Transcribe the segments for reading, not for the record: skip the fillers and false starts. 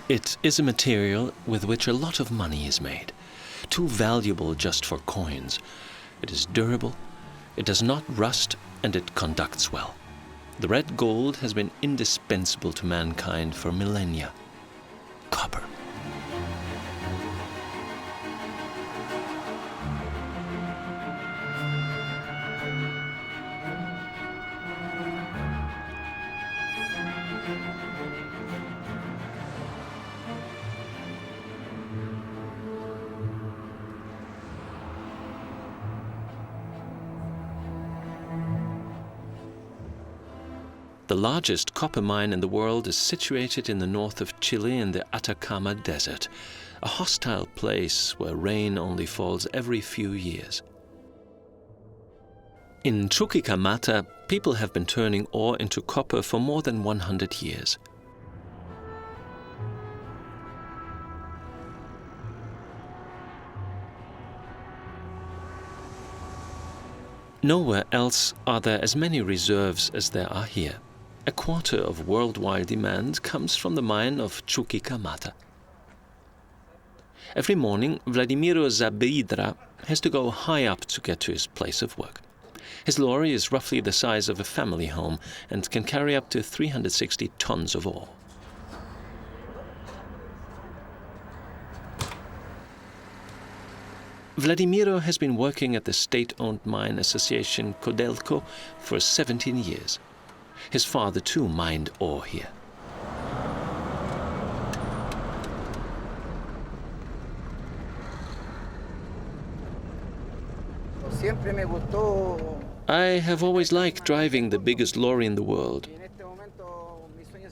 It is a material with which a lot of money is made, too valuable just for coins. It is durable, it does not rust, and it conducts well. The red gold has been indispensable to mankind for millennia. Copper. The largest copper mine in the world is situated in the north of Chile in the Atacama Desert, a hostile place where rain only falls every few years. In Chuquicamata, people have been turning ore into copper for more than 100 years. Nowhere else are there as many reserves as there are here. A quarter of worldwide demand comes from the mine of Chuquicamata. Every morning, Vladimiro Zabidra has to go high up to get to his place of work. His lorry is roughly the size of a family home and can carry up to 360 tons of ore. Vladimiro has been working at the state-owned mine association Codelco for 17 years. His father too mined ore here. I have always liked driving the biggest lorry in the world.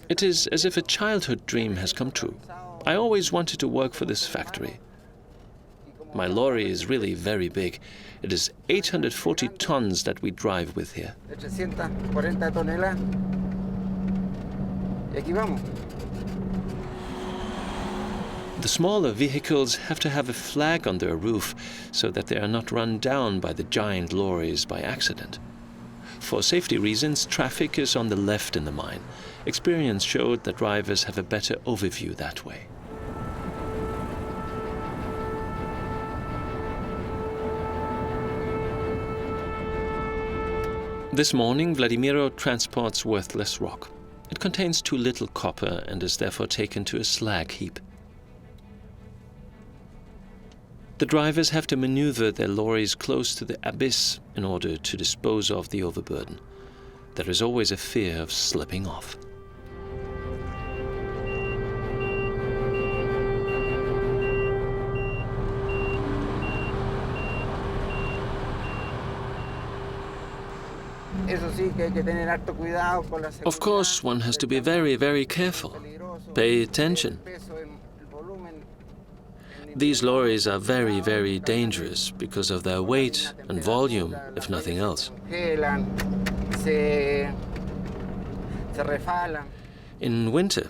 It is as if a childhood dream has come true. I always wanted to work for this factory. My lorry is really very big. It is 840 tons that we drive with here. The smaller vehicles have to have a flag on their roof so that they are not run down by the giant lorries by accident. For safety reasons, traffic is on the left in the mine. Experience showed that drivers have a better overview that way. This morning, Vladimiro transports worthless rock. It contains too little copper and is therefore taken to a slag heap. The drivers have to maneuver their lorries close to the abyss in order to dispose of the overburden. There is always a fear of slipping off. Of course, one has to be very, very careful. Pay attention. These lorries are very, very dangerous because of their weight and volume, if nothing else. In winter,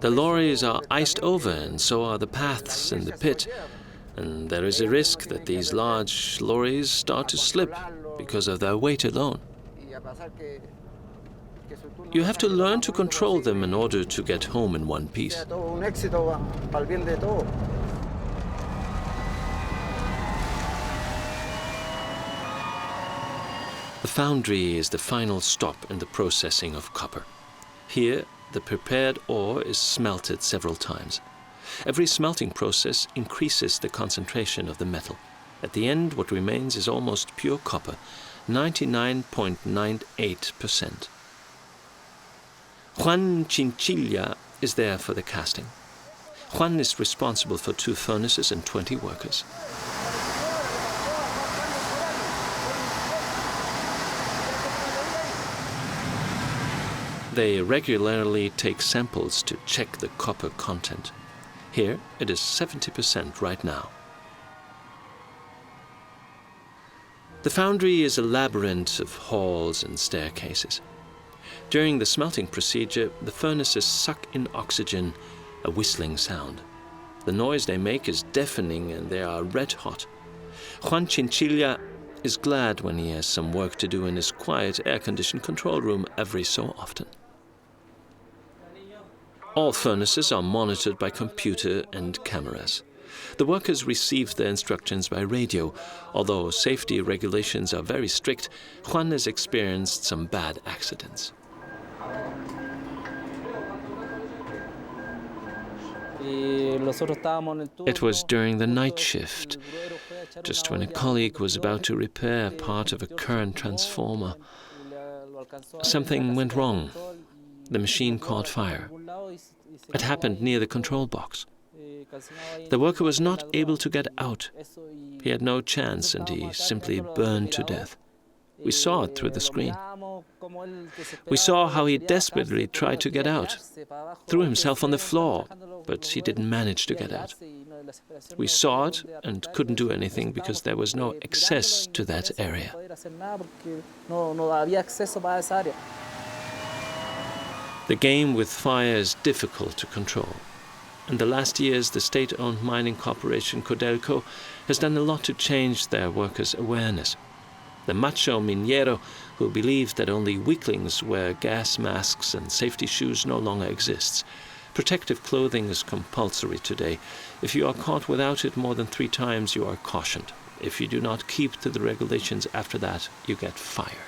the lorries are iced over and so are the paths in the pit, and there is a risk that these large lorries start to slip because of their weight alone. You have to learn to control them in order to get home in one piece. The foundry is the final stop in the processing of copper. Here, the prepared ore is smelted several times. Every smelting process increases the concentration of the metal. At the end, what remains is almost pure copper, 99.98%. Juan Chinchilla is there for the casting. Juan is responsible for 2 furnaces and 20 workers. They regularly take samples to check the copper content. Here it is 70% right now. The foundry is a labyrinth of halls and staircases. During the smelting procedure, the furnaces suck in oxygen, a whistling sound. The noise they make is deafening and they are red hot. Juan Chinchilla is glad when he has some work to do in his quiet air-conditioned control room every so often. All furnaces are monitored by computer and cameras. The workers receive their instructions by radio. Although safety regulations are very strict, Juan has experienced some bad accidents. It was during the night shift, just when a colleague was about to repair part of a current transformer. Something went wrong. The machine caught fire. It happened near the control box. The worker was not able to get out. He had no chance and he simply burned to death. We saw it through the screen. We saw how he desperately tried to get out, threw himself on the floor, but he didn't manage to get out. We saw it and couldn't do anything because there was no access to that area. The game with fire is difficult to control. In the last years, the state-owned mining corporation Codelco has done a lot to change their workers' awareness. The macho minero, who believed that only weaklings wear gas masks and safety shoes, no longer exists. Protective clothing is compulsory today. If you are caught without it more than 3 times, you are cautioned. If you do not keep to the regulations after that, you get fired.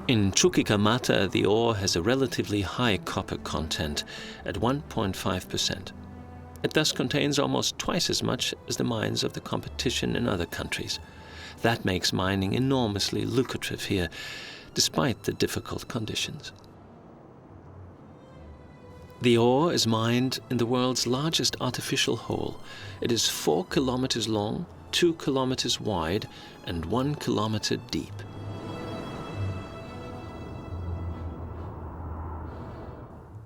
In Chuquicamata, the ore has a relatively high copper content at 1.5%. It thus contains almost twice as much as the mines of the competition in other countries. That makes mining enormously lucrative here, despite the difficult conditions. The ore is mined in the world's largest artificial hole. It is 4 kilometers long, 2 kilometers wide, and 1 kilometer deep.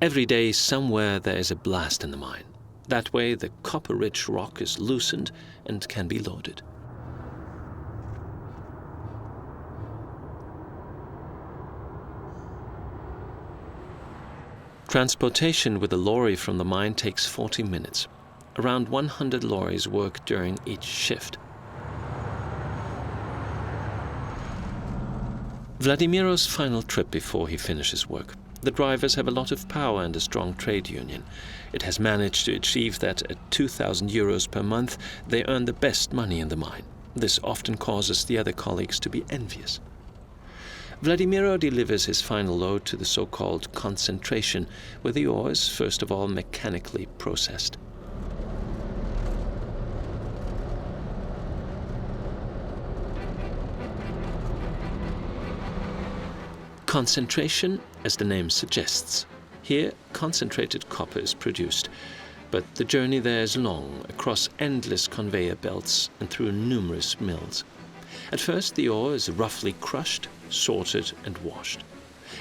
Every day, somewhere there is a blast in the mine. That way, the copper-rich rock is loosened and can be loaded. Transportation with a lorry from the mine takes 40 minutes. Around 100 lorries work during each shift. Vladimiro's final trip before he finishes work. The drivers have a lot of power and a strong trade union. It has managed to achieve that at 2,000 euros per month, they earn the best money in the mine. This often causes the other colleagues to be envious. Vladimiro delivers his final load to the so-called concentration, where the ore is first of all mechanically processed. Concentration, as the name suggests. Here, concentrated copper is produced, but the journey there is long, across endless conveyor belts and through numerous mills. At first, the ore is roughly crushed, sorted, and washed.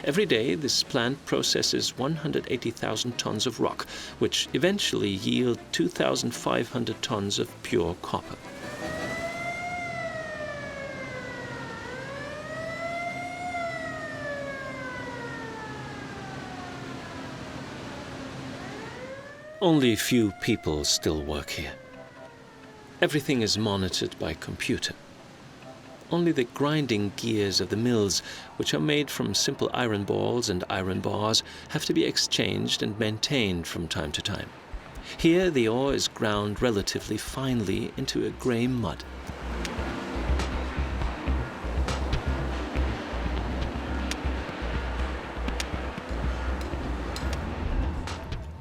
Every day, this plant processes 180,000 tons of rock, which eventually yield 2,500 tons of pure copper. Only few people still work here. Everything is monitored by computer. Only the grinding gears of the mills, which are made from simple iron balls and iron bars, have to be exchanged and maintained from time to time. Here, the ore is ground relatively finely into a grey mud.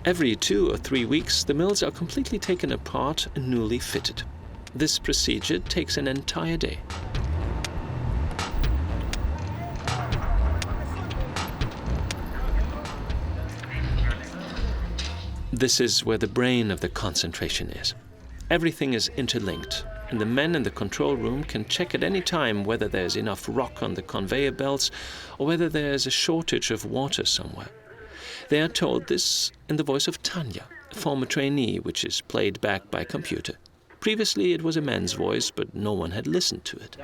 Every 2 or 3 weeks, the mills are completely taken apart and newly fitted. This procedure takes an entire day. This is where the brain of the concentration is. Everything is interlinked. and the men in the control room can check at any time whether there's enough rock on the conveyor belts or whether there's a shortage of water somewhere. They are told this in the voice of Tanya, a former trainee, which is played back by computer. Previously it was a man's voice, but no one had listened to it.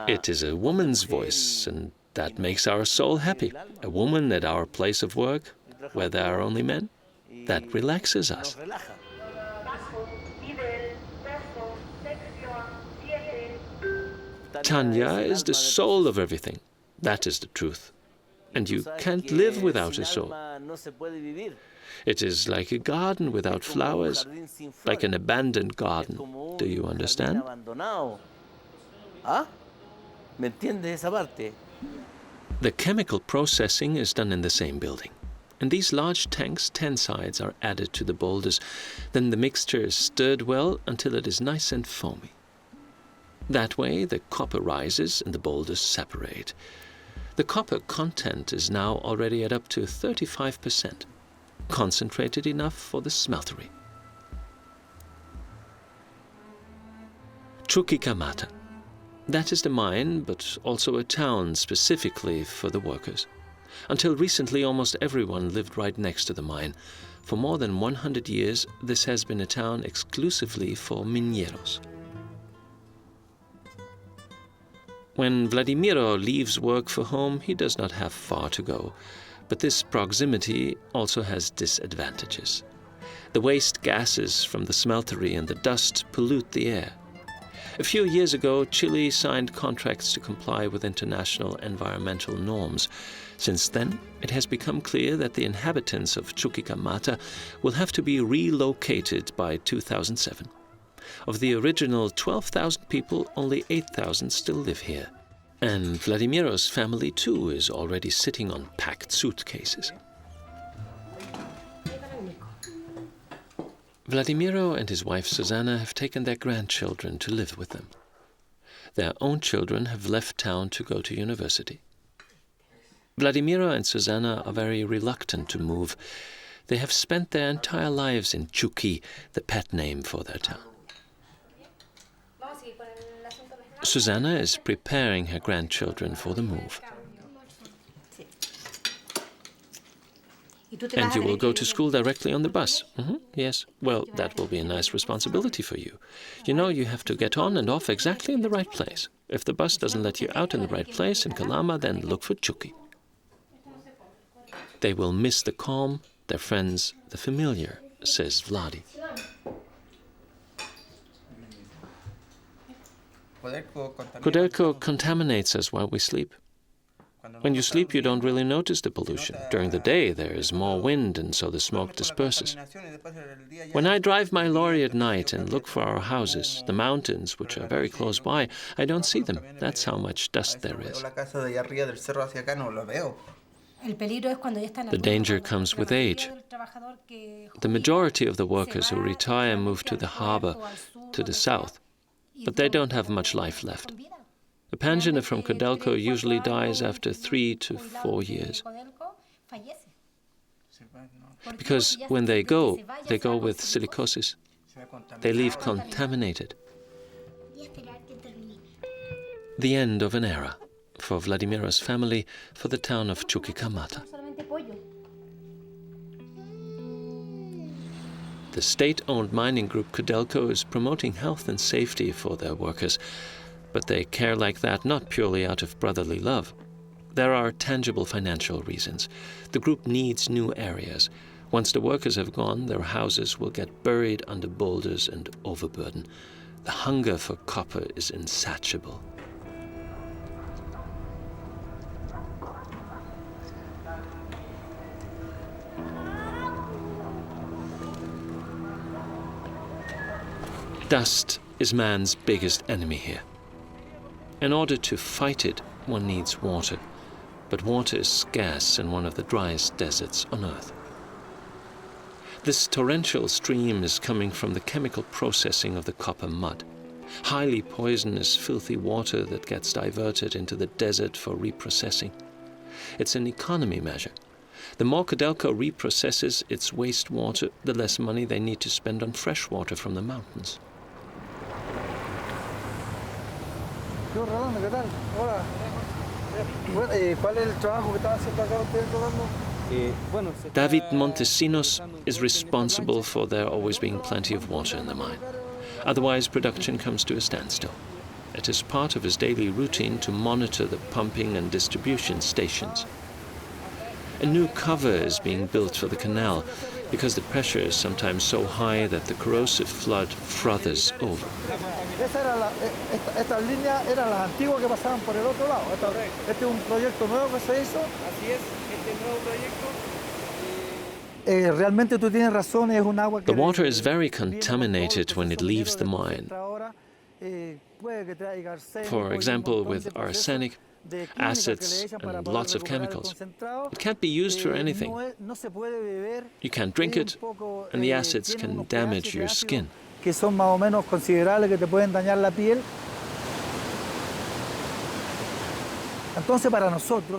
It is a woman's voice, and that makes our soul happy. A woman at our place of work, where there are only men, that relaxes us. Tanya is the soul of everything. That is the truth. And you can't live without a soul. It is like a garden without flowers, like an abandoned garden. Do you understand? The chemical processing is done in the same building. In these large tanks, tensides are added to the boulders. Then the mixture is stirred well until it is nice and foamy. That way the copper rises and the boulders separate. The copper content is now already at up to 35%, concentrated enough for the smeltery. Chuquicamata. That is the mine, but also a town specifically for the workers. Until recently, almost everyone lived right next to the mine. For more than 100 years, this has been a town exclusively for mineros. When Vladimiro leaves work for home, he does not have far to go. But this proximity also has disadvantages. The waste gases from the smeltery and the dust pollute the air. A few years ago, Chile signed contracts to comply with international environmental norms. Since then, it has become clear that the inhabitants of Chuquicamata will have to be relocated by 2007. Of the original 12,000 people, only 8,000 still live here. And Vladimiro's family, too, is already sitting on packed suitcases. Vladimiro and his wife Susanna have taken their grandchildren to live with them. Their own children have left town to go to university. Vladimiro and Susanna are very reluctant to move. They have spent their entire lives in Chuqui, the pet name for their town. Susanna is preparing her grandchildren for the move. And you will go to school directly on the bus? Yes. Well, that will be a nice responsibility for you. You know, you have to get on and off exactly in the right place. If the bus doesn't let you out in the right place in Calama, then look for Chuqui. They will miss the calm, their friends, the familiar, says Vladi. Codelco contaminates us while we sleep. When you sleep, you don't really notice the pollution. During the day, there is more wind, and so the smoke disperses. When I drive my lorry at night and look for our houses, the mountains, which are very close by, I don't see them. That's how much dust there is. The danger comes with age. The majority of the workers who retire move to the harbor, to the south, but they don't have much life left. A pensioner from Codelco usually dies after 3 to 4 years. Because when they go with silicosis. They leave contaminated. The end of an era for Vladimiro's family, for the town of Chuquicamata. The state-owned mining group Codelco is promoting health and safety for their workers, but they care like that not purely out of brotherly love. There are tangible financial reasons. The group needs new areas. Once the workers have gone, their houses will get buried under boulders and overburden. The hunger for copper is insatiable. Dust is man's biggest enemy here. In order to fight it, one needs water, but water is scarce in one of the driest deserts on Earth. This torrential stream is coming from the chemical processing of the copper mud. Highly poisonous, filthy water that gets diverted into the desert for reprocessing. It's an economy measure. The more Codelco reprocesses its wastewater, the less money they need to spend on fresh water from the mountains. David Montesinos is responsible for there always being plenty of water in the mine. Otherwise, production comes to a standstill. It is part of his daily routine to monitor the pumping and distribution stations. A new cover is being built for the canal because the pressure is sometimes so high that the corrosive flood frothers over. The water is very contaminated when it leaves the mine. For example, with arsenic, acids, and lots of chemicals. It can't be used for anything. You can't drink it, and the acids can damage your skin.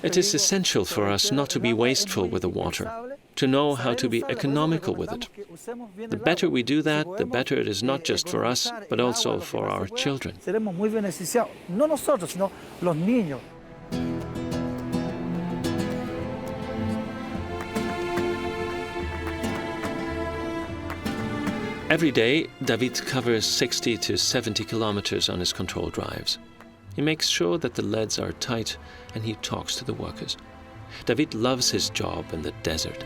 It is essential for us not to be wasteful with the water, to know how to be economical with it. The better we do that, the better it is not just for us, but also for our children. Every day, David covers 60 to 70 kilometers on his control drives. He makes sure that the leads are tight and he talks to the workers. David loves his job in the desert.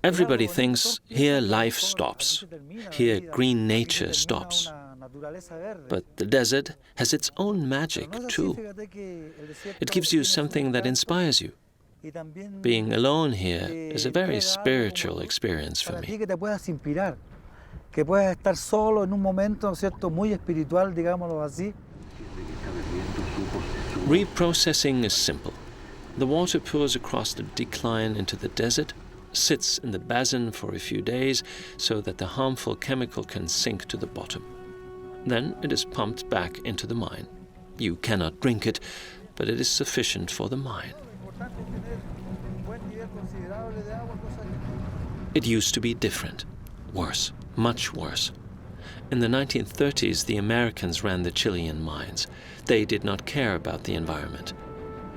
Everybody thinks here life stops, here green nature stops. But the desert has its own magic too. It gives you something that inspires you. Being alone here is a very spiritual experience for me. Reprocessing is simple. The water pours across the decline into the desert, sits in the basin for a few days so that the harmful chemical can sink to the bottom. Then it is pumped back into the mine. You cannot drink it, but it is sufficient for the mine. It used to be different. Worse, much worse. In the 1930s, the Americans ran the Chilean mines. They did not care about the environment.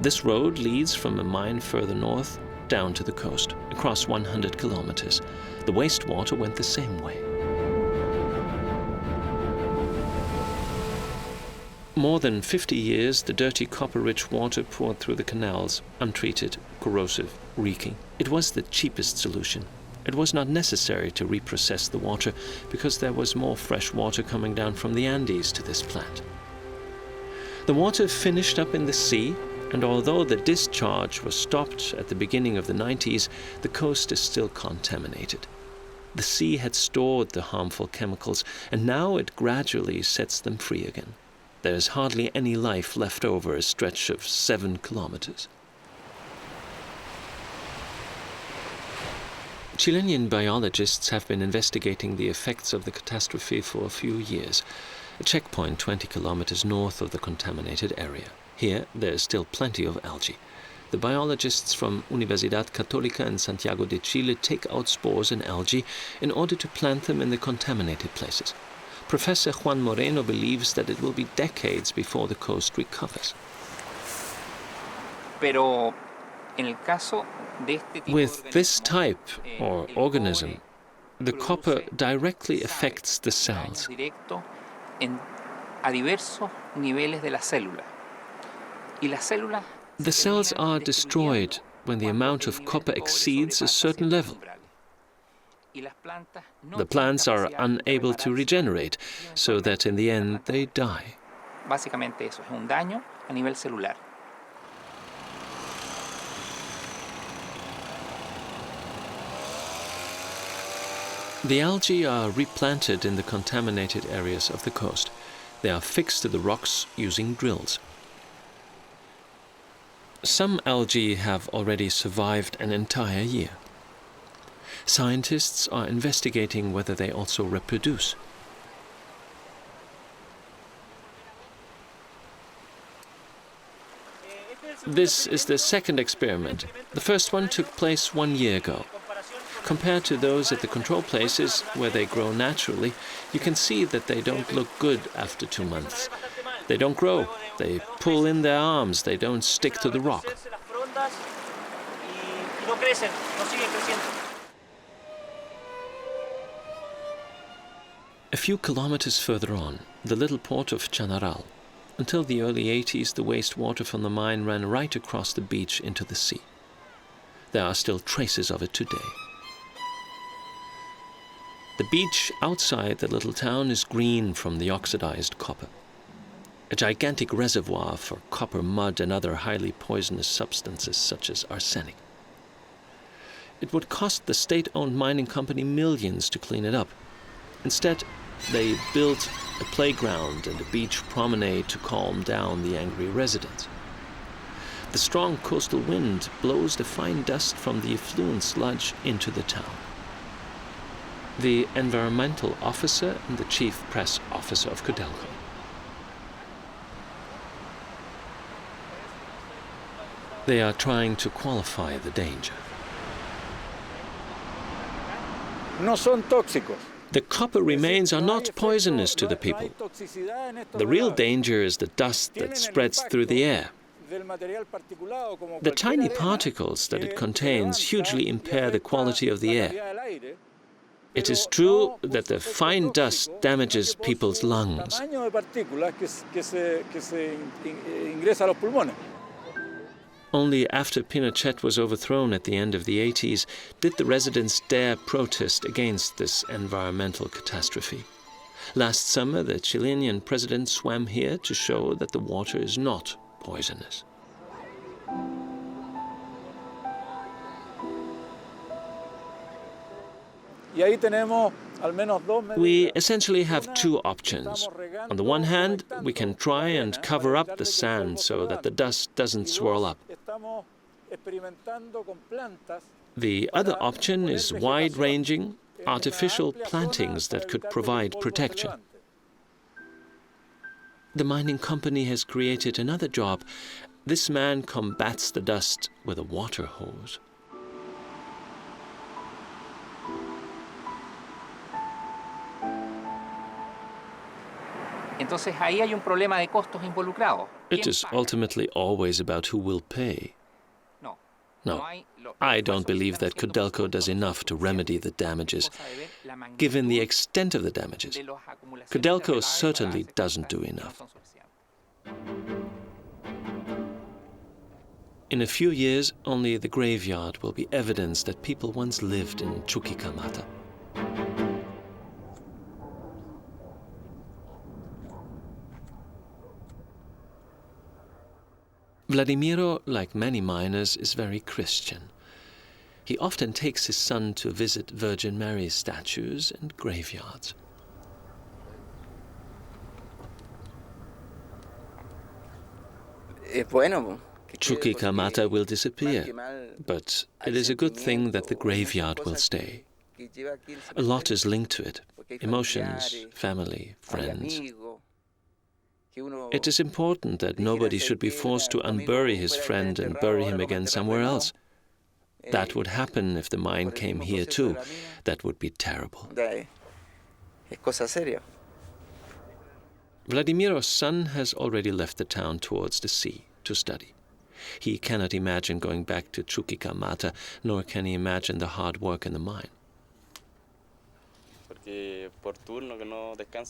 This road leads from a mine further north down to the coast, across 100 kilometers. The wastewater went the same way. More than 50 years, the dirty copper-rich water poured through the canals, untreated, corrosive, reeking. It was the cheapest solution. It was not necessary to reprocess the water because there was more fresh water coming down from the Andes to this plant. The water finished up in the sea, and although the discharge was stopped at the beginning of the 90s, the coast is still contaminated. The sea had stored the harmful chemicals, and now it gradually sets them free again. There is hardly any life left over a stretch of 7 kilometers. Chilean biologists have been investigating the effects of the catastrophe for a few years. A checkpoint 20 kilometers north of the contaminated area. Here, there is still plenty of algae. The biologists from Universidad Católica in Santiago de Chile take out spores in algae in order to plant them in the contaminated places. Professor Juan Moreno believes that it will be decades before the coast recovers. With this type, or organism, the copper directly affects the cells. The cells are destroyed when the amount of copper exceeds a certain level. The plants are unable to regenerate, so that in the end they die. The algae are replanted in the contaminated areas of the coast. They are fixed to the rocks using drills. Some algae have already survived an entire year. Scientists are investigating whether they also reproduce. This is the second experiment. The first one took place 1 year ago. Compared to those at the control places, where they grow naturally, you can see that they don't look good after 2 months. They don't grow. They pull in their arms. They don't stick to the rock. A few kilometers further on, the little port of Chanaral. Until the early 80s, the wastewater from the mine ran right across the beach into the sea. There are still traces of it today. The beach outside the little town is green from the oxidized copper. A gigantic reservoir for copper mud and other highly poisonous substances such as arsenic. It would cost the state-owned mining company millions to clean it up. Instead, they built a playground and a beach promenade to calm down the angry residents. The strong coastal wind blows the fine dust from the effluent sludge into the town. The environmental officer and the chief press officer of Codelco. They are trying to qualify the danger. No son tóxicos. The copper remains are not poisonous to the people. The real danger is the dust that spreads through the air. The tiny particles that it contains hugely impair the quality of the air. It is true that the fine dust damages people's lungs. Only after Pinochet was overthrown at the end of the 80s did the residents dare protest against this environmental catastrophe. Last summer, the Chilean president swam here to show that the water is not poisonous. We essentially have two options. On the one hand, we can try and cover up the sand so that the dust doesn't swirl up. The other option is wide-ranging, artificial plantings that could provide protection. The mining company has created another job. This man combats the dust with a water hose. Entonces ahí hay un problema de costos involucrados. It is ultimately always about who will pay. No, I don't believe that Codelco does enough to remedy the damages, given the extent of the damages. Codelco certainly doesn't do enough. In a few years, only the graveyard will be evidence that people once lived in Chuquicamata. Vladimiro, like many miners, is very Christian. He often takes his son to visit Virgin Mary statues and graveyards. Chuquicamata will disappear, but it is a good thing that the graveyard will stay. A lot is linked to it: emotions, family, friends. It is important that nobody should be forced to unbury his friend and bury him again somewhere else. That would happen if the mine came here too. That would be terrible. Vladimiro's son has already left the town towards the sea to study. He cannot imagine going back to Chuquicamata, nor can he imagine the hard work in the mine.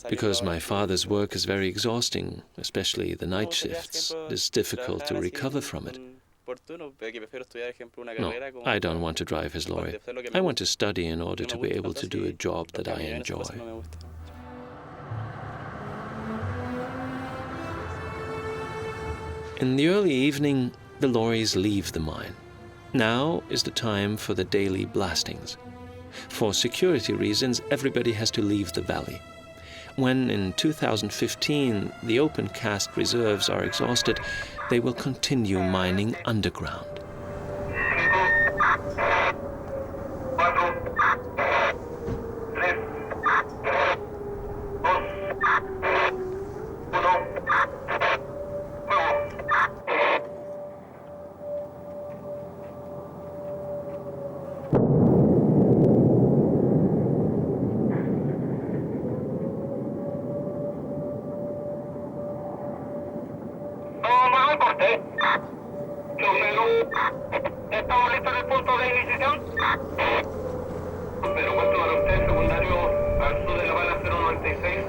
Because my father's work is very exhausting, especially the night shifts. It is difficult to recover from it. No, I don't want to drive his lorry. I want to study in order to be able to do a job that I enjoy. In the early evening, the lorries leave the mine. Now is the time for the daily blastings. For security reasons, everybody has to leave the valley. When in 2015 the open cast reserves are exhausted, they will continue mining underground. ¿Estamos listos en el punto de ignición? Pero ¿cuánto para usted, secundario, al sur de la bala 096?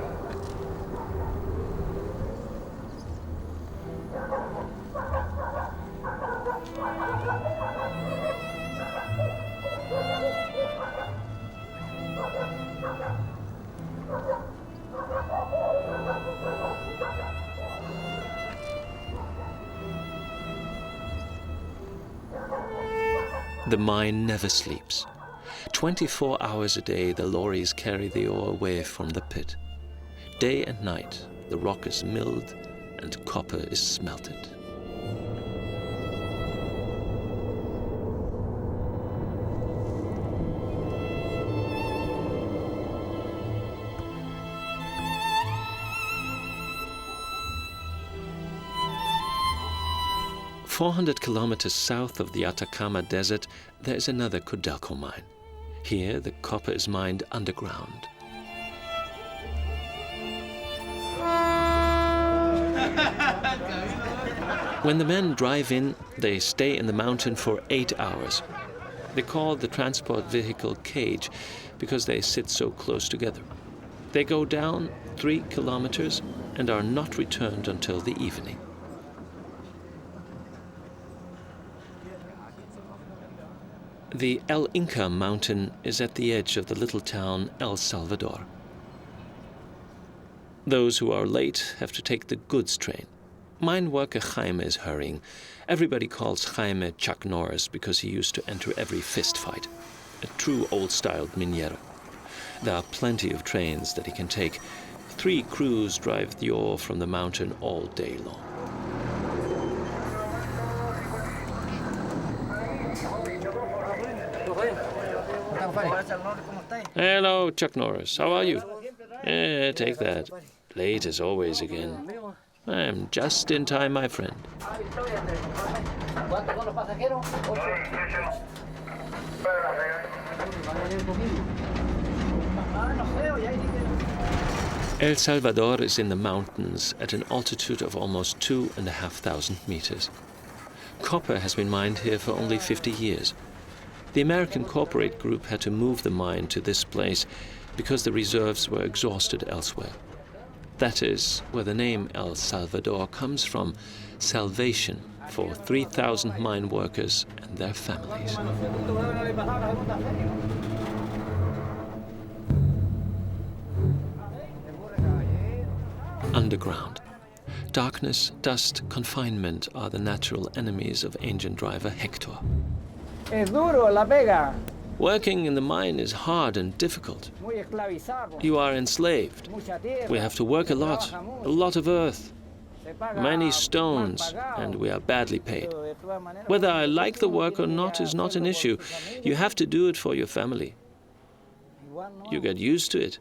The mine never sleeps. 24 hours a day, the lorries carry the ore away from the pit. Day and night, the rock is milled and copper is smelted. "400 kilometers south of the Atacama Desert, there is another Codelco mine. Here, the copper is mined underground. When the men drive in, they stay in the mountain for 8 hours. They call the transport vehicle cage because they sit so close together. They go down 3 kilometers and are not returned until the evening. The El Inca mountain is at the edge of the little town El Salvador. Those who are late have to take the goods train. Mine worker Jaime is hurrying. Everybody calls Jaime Chuck Norris because he used to enter every fist fight. A true old-styled minero. There are plenty of trains that he can take. 3 crews drive the ore from the mountain all day long. Hello, Chuck Norris. How are you? Take that. Late as always again. I'm just in time, my friend. El Salvador is in the mountains at an altitude of almost 2,500 meters. Copper has been mined here for only 50 years. The American corporate group had to move the mine to this place because the reserves were exhausted elsewhere. That is where the name El Salvador comes from, salvation for 3,000 mine workers and their families. Underground. Darkness, dust, confinement are the natural enemies of engine driver Hector. Es duro la pega. Working in the mine is hard and difficult. Muy esclavizado. You are enslaved. Mucha tierra. We have to work a lot of earth, Se paga many mal stones, pagado. and we are badly paid. Pero de todas maneras, Whether I like the work or not is not an issue. You have to do it for your family. igual no. You get used to it.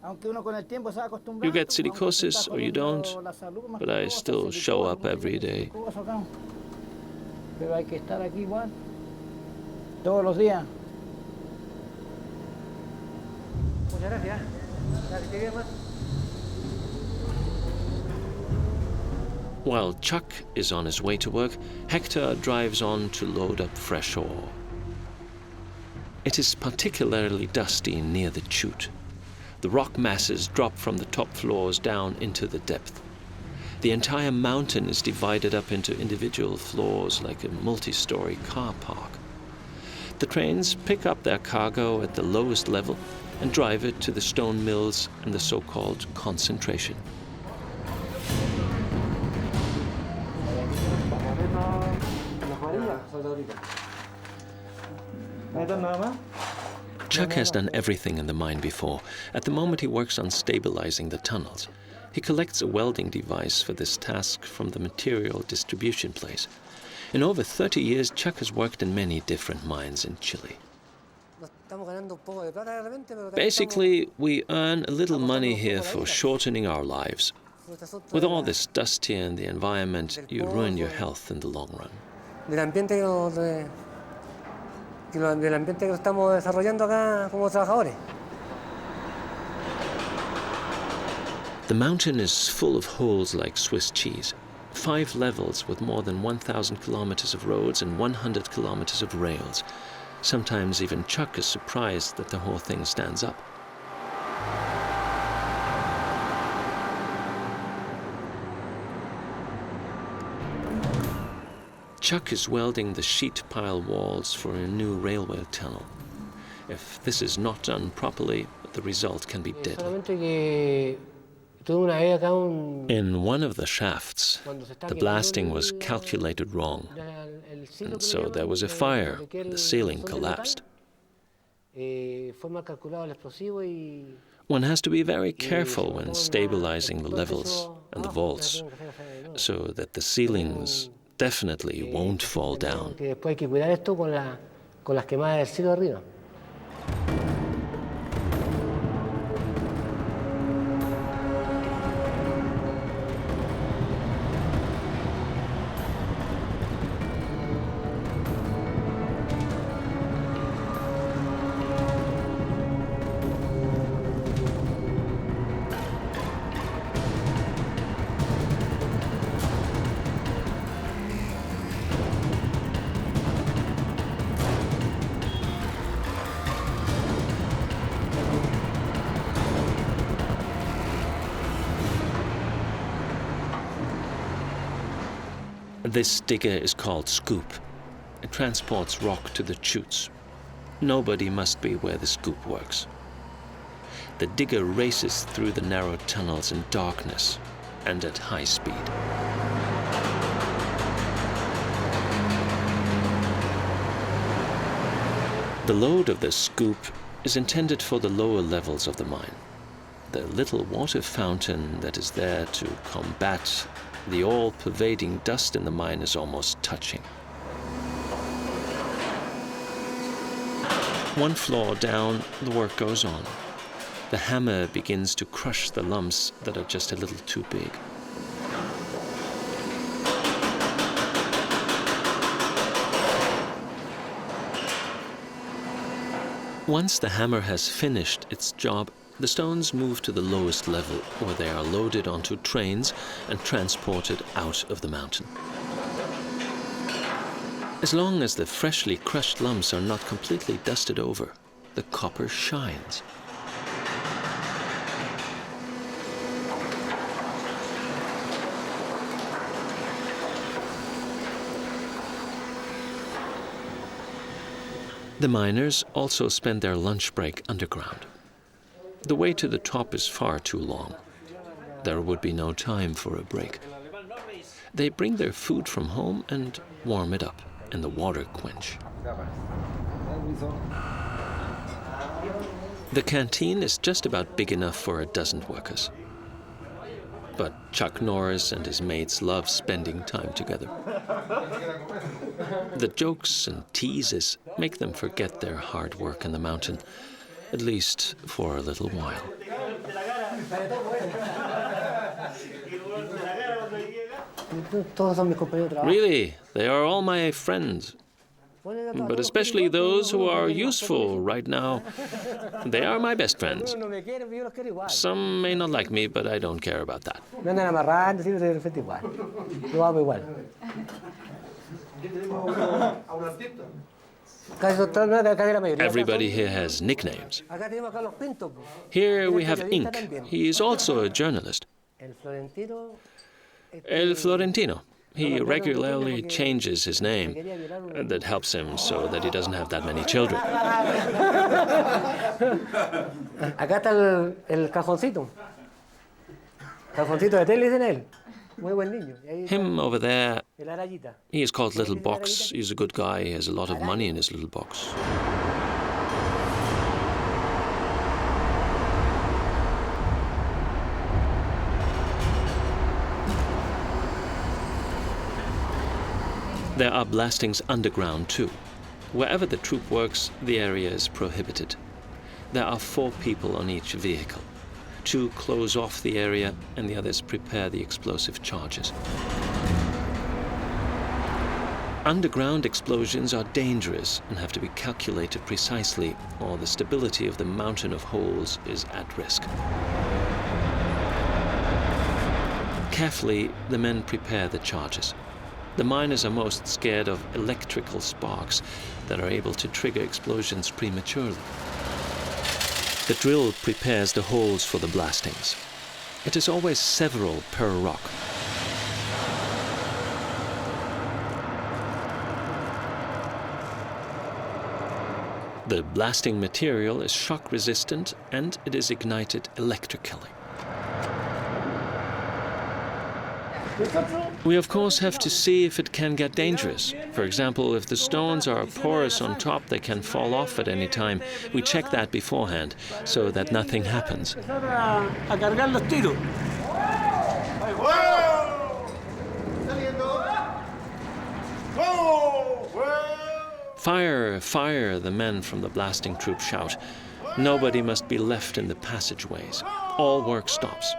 Aunque uno con el tiempo se va acostumbrando, You get aunque se silicosis está or you jodiendo don't, la salud, más but que I todo, still está show silicona, up como every se dice, day. silicosa acá. Pero hay que estar aquí igual, todos los días. Muchas gracias. Gracias, que bien, más. While Chuck is on his way to work, Hector drives on to load up fresh ore. It is particularly dusty near the chute. The rock masses drop from the top floors down into the depth. The entire mountain is divided up into individual floors like a multi-story car park. The trains pick up their cargo at the lowest level and drive it to the stone mills and the so-called concentration. Chuck has done everything in the mine before. At the moment he works on stabilizing the tunnels. He collects a welding device for this task from the material distribution place. In over 30 years, Chuck has worked in many different mines in Chile. Basically, we earn a little money here for shortening our lives. With all this dust here in the environment, you ruin your health in the long run. Del ambiente que estamos desarrollando acá como trabajadores. The mountain is full of holes like Swiss cheese. 5 levels with more than 1,000 kilometers of roads and 100 kilometers of rails. Sometimes even Chuck is surprised that the whole thing stands up. Chuck is welding the sheet pile walls for a new railway tunnel. If this is not done properly, the result can be deadly. In one of the shafts, the blasting was calculated wrong, and so there was a fire and the ceiling collapsed. One has to be very careful when stabilizing the levels and the vaults, so that the ceilings definitely won't fall down. This digger is called Scoop. It transports rock to the chutes. Nobody must be where the scoop works. The digger races through the narrow tunnels in darkness and at high speed. The load of the scoop is intended for the lower levels of the mine. The little water fountain that is there to combat the all-pervading dust in the mine is almost touching. One floor down, the work goes on. The hammer begins to crush the lumps that are just a little too big. Once the hammer has finished its job, the stones move to the lowest level, where they are loaded onto trains and transported out of the mountain. As long as the freshly crushed lumps are not completely dusted over, the copper shines. The miners also spend their lunch break underground. The way to the top is far too long. There would be no time for a break. They bring their food from home and warm it up in the water quench. The canteen is just about big enough for a dozen workers. But Chuck Norris and his mates love spending time together. The jokes and teases make them forget their hard work in the mountain, at least for a little while. Really, they are all my friends, but especially those who are useful right now. They are my best friends. Some may not like me, but I don't care about that. Everybody here has nicknames. Here we have Ink. He is also a journalist. El Florentino. He regularly changes his name. That helps him so that he doesn't have that many children. Acá está el cajoncito. Cajoncito de tele, dicen él. Muy buen niño. Him over there, he is called Little Box. He's a good guy. He has a lot of money in his little box. There are blastings underground too. Wherever the troop works, the area is prohibited. There are 4 people on each vehicle. 2 close off the area and the others prepare the explosive charges. Underground explosions are dangerous and have to be calculated precisely, or the stability of the mountain of holes is at risk. Carefully, the men prepare the charges. The miners are most scared of electrical sparks that are able to trigger explosions prematurely. The drill prepares the holes for the blastings. It is always several per rock. The blasting material is shock resistant and it is ignited electrically. We of course have to see if it can get dangerous. For example, if the stones are porous on top, they can fall off at any time. We check that beforehand so that nothing happens. Fire, fire, the men from the blasting troop shout. Nobody must be left in the passageways. All work stops.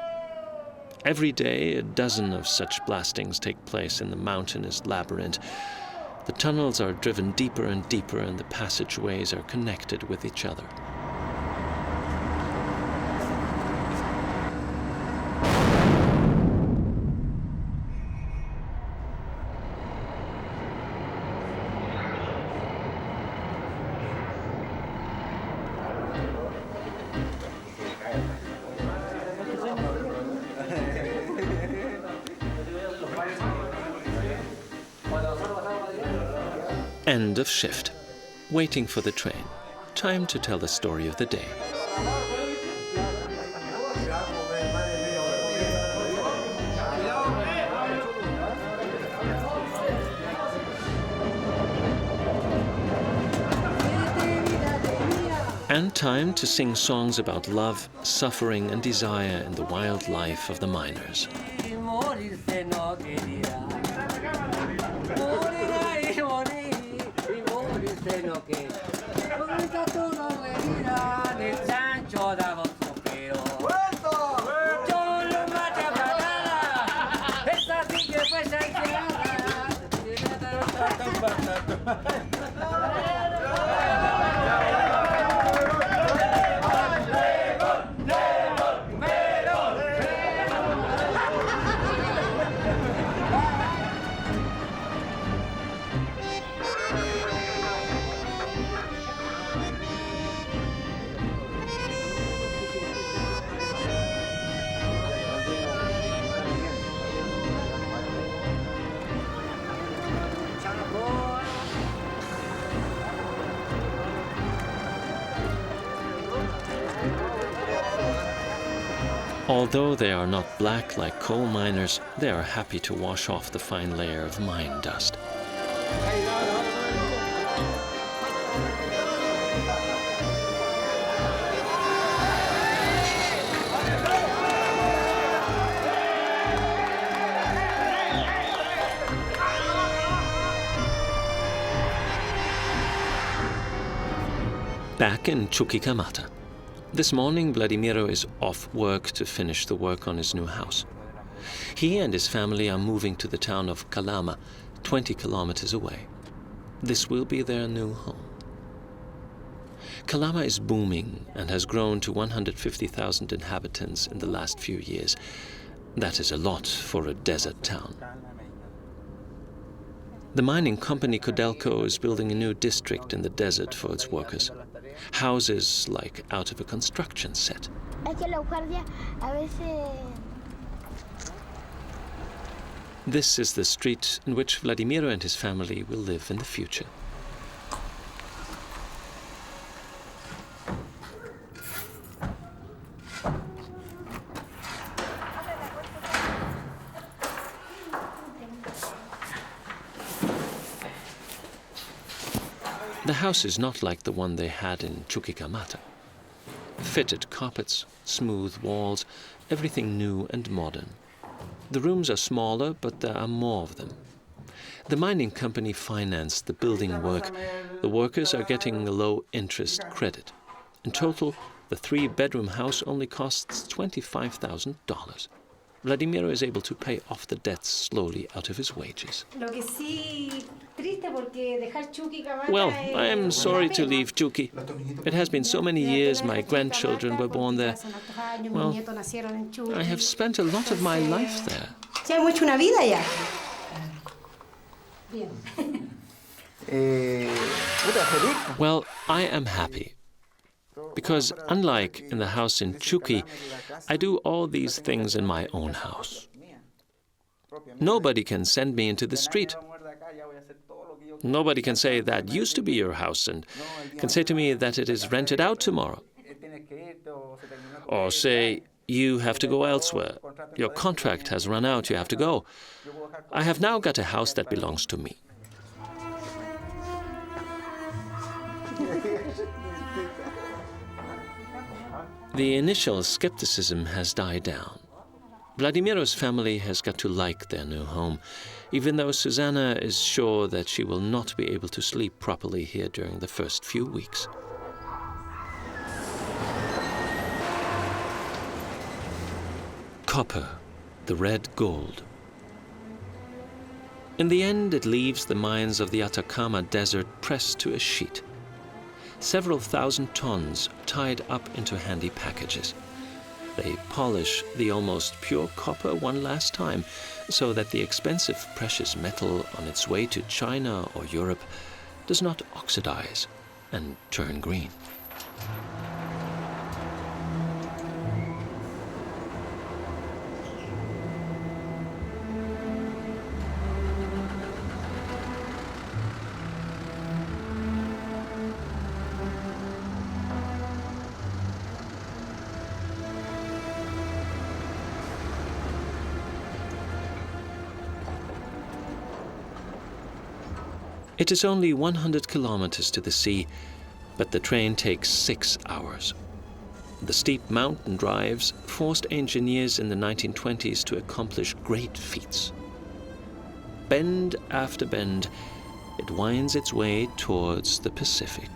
Every day, a dozen of such blastings take place in the mountainous labyrinth. The tunnels are driven deeper and deeper, and the passageways are connected with each other. End of shift. Waiting for the train. Time to tell the story of the day. And time to sing songs about love, suffering, and desire in the wild life of the miners. Although they are not black like coal miners, they are happy to wash off the fine layer of mine dust. Back in Chuquicamata. This morning, Vladimiro is off work to finish the work on his new house. He and his family are moving to the town of Calama, 20 kilometers away. This will be their new home. Calama is booming and has grown to 150,000 inhabitants in the last few years. That is a lot for a desert town. The mining company Codelco is building a new district in the desert for its workers. Houses like out of a construction set. This is the street in which Vladimiro and his family will live in the future. The house is not like the one they had in Chuquicamata. Fitted carpets, smooth walls, everything new and modern. The rooms are smaller, but there are more of them. The mining company financed the building work. The workers are getting a low-interest credit. In total, the 3-bedroom house only costs $25,000. Vladimiro is able to pay off the debts slowly out of his wages. Well, I am sorry to leave Chuqui. It has been so many years. My grandchildren were born there. Well, I have spent a lot of my life there. Ya hemos hecho una vida ya. Well, I am happy. Because unlike in the house in Chucky, I do all these things in my own house. Nobody can send me into the street. Nobody can say that used to be your house and can say to me that it is rented out tomorrow. Or say, you have to go elsewhere. Your contract has run out, you have to go. I have now got a house that belongs to me. The initial skepticism has died down. Vladimiro's family has got to like their new home, even though Susanna is sure that she will not be able to sleep properly here during the first few weeks. Copper, the red gold. In the end, it leaves the mines of the Atacama Desert pressed to a sheet. Several thousand tons tied up into handy packages. They polish the almost pure copper one last time so that the expensive precious metal on its way to China or Europe does not oxidize and turn green. It is only 100 kilometers to the sea, but the train takes 6 hours. The steep mountain drives forced engineers in the 1920s to accomplish great feats. Bend after bend, it winds its way towards the Pacific.